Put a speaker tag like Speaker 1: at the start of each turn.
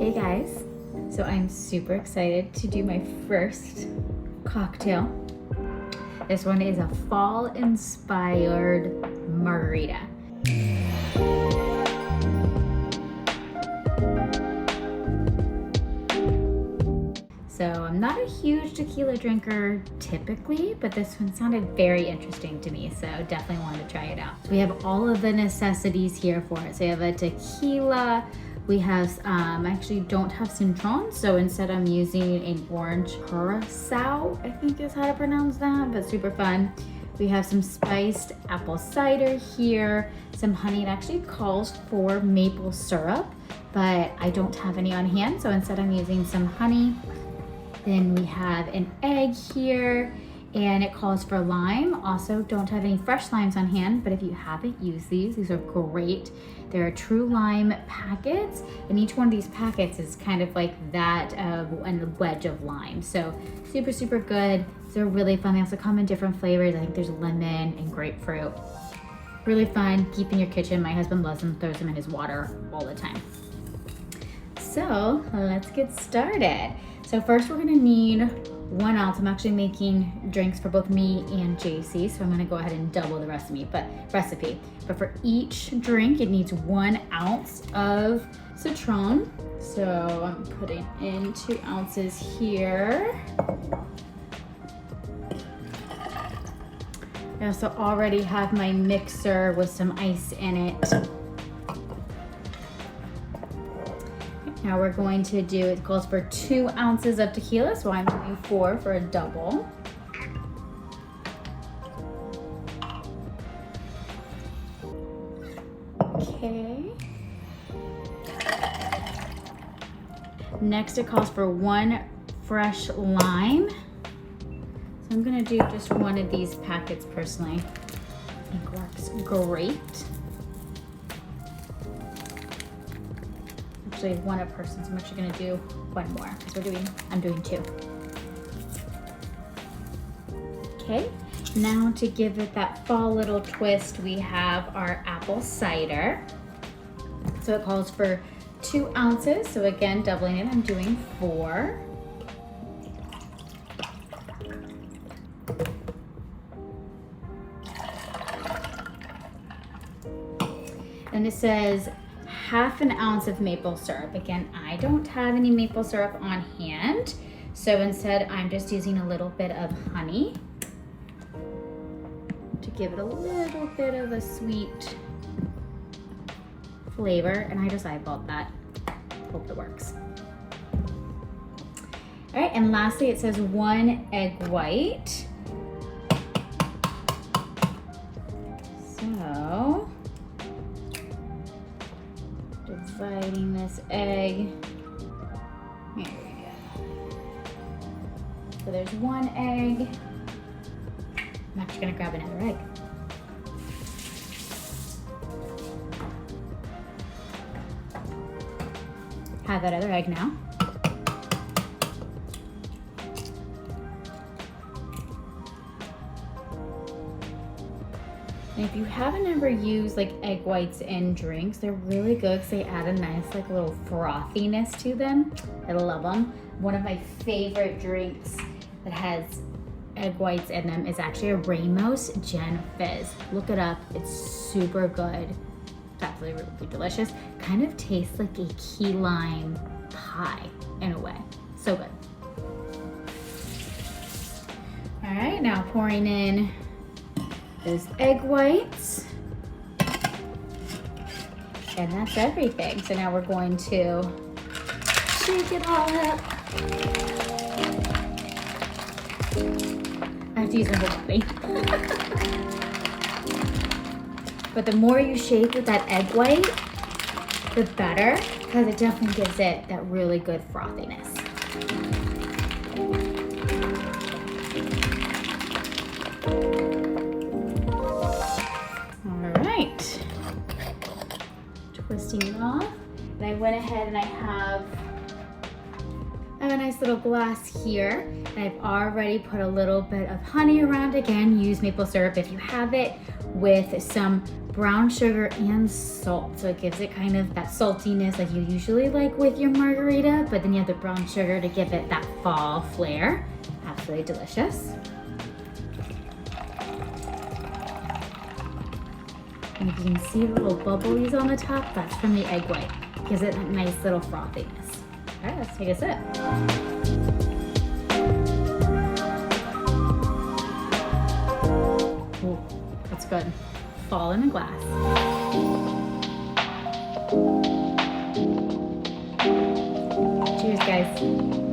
Speaker 1: Hey guys, so I'm super excited to do my first cocktail. This one is a fall inspired margarita. So I'm not a huge tequila drinker typically, but this one sounded very interesting to me, so definitely wanted to try it out. So we have all of the necessities here for it. So we have a tequila, we have, I actually don't have citron, so instead I'm using an orange curacao, I think is how to pronounce that, but super fun. We have some spiced apple cider here, some honey. It actually calls for maple syrup, but I don't have any on hand, so instead I'm using some honey. Then we have an egg here, and it calls for lime. Also, don't have any fresh limes on hand, but if you haven't used these are great. They're true lime packets, and each one of these packets is kind of like that and a wedge of lime. So super, super good. They're really fun. They also come in different flavors. I think there's lemon and grapefruit. Really fun. Keep in your kitchen. My husband loves them, throws them in his water all the time. So let's get started. So first we're gonna need 1 ounce. I'm actually making drinks for both me and JC, so I'm gonna go ahead and double the recipe. But for each drink, it needs 1 ounce of citron. So I'm putting in 2 ounces here. I also already have my mixer with some ice in it. Now we're going to do, it calls for 2 ounces of tequila, so I'm doing 4 for a double. Okay. Next it calls for 1 fresh lime. So I'm gonna do just one of these packets personally. I think works great. Actually 1 a person, so I'm actually gonna do 1 more because I'm doing 2. Okay, now to give it that fall little twist, we have our apple cider. So it calls for 2 ounces. So again, doubling it, I'm doing 4. And it says 1/2 ounce of maple syrup. Again, I don't have any maple syrup on hand, so instead I'm just using a little bit of honey to give it a little bit of a sweet flavor, and I just eyeballed that. Hope it works. All right, and lastly it says 1 egg white. So dividing this egg. Here we go. So there's 1 egg. I'm actually gonna grab another egg. Have that other egg now. And if you haven't ever used like egg whites in drinks, they're really good because they add a nice like little frothiness to them. I love them. One of my favorite drinks that has egg whites in them is actually a Ramos Gen Fizz. Look it up, it's super good. It's absolutely really delicious. Kind of tastes like a key lime pie in a way. So good. All right, now pouring in those egg whites. And that's everything. So now we're going to shake it all up. I have to use my whole body. But the more you shake with that egg white, the better, because it definitely gives it that really good frothiness. Twisting it off, and I went ahead and I have I have a nice little glass here. And I've already put a little bit of honey around. Again, use maple syrup if you have it, with some brown sugar and salt. So it gives it kind of that saltiness like you usually like with your margarita, but then you have the brown sugar to give it that fall flair. Absolutely delicious. And if you can see the little bubblies on the top, that's from the egg white. Gives it a nice little frothiness. All right, let's take a sip. Ooh, that's good. Fall in a glass. Cheers, guys.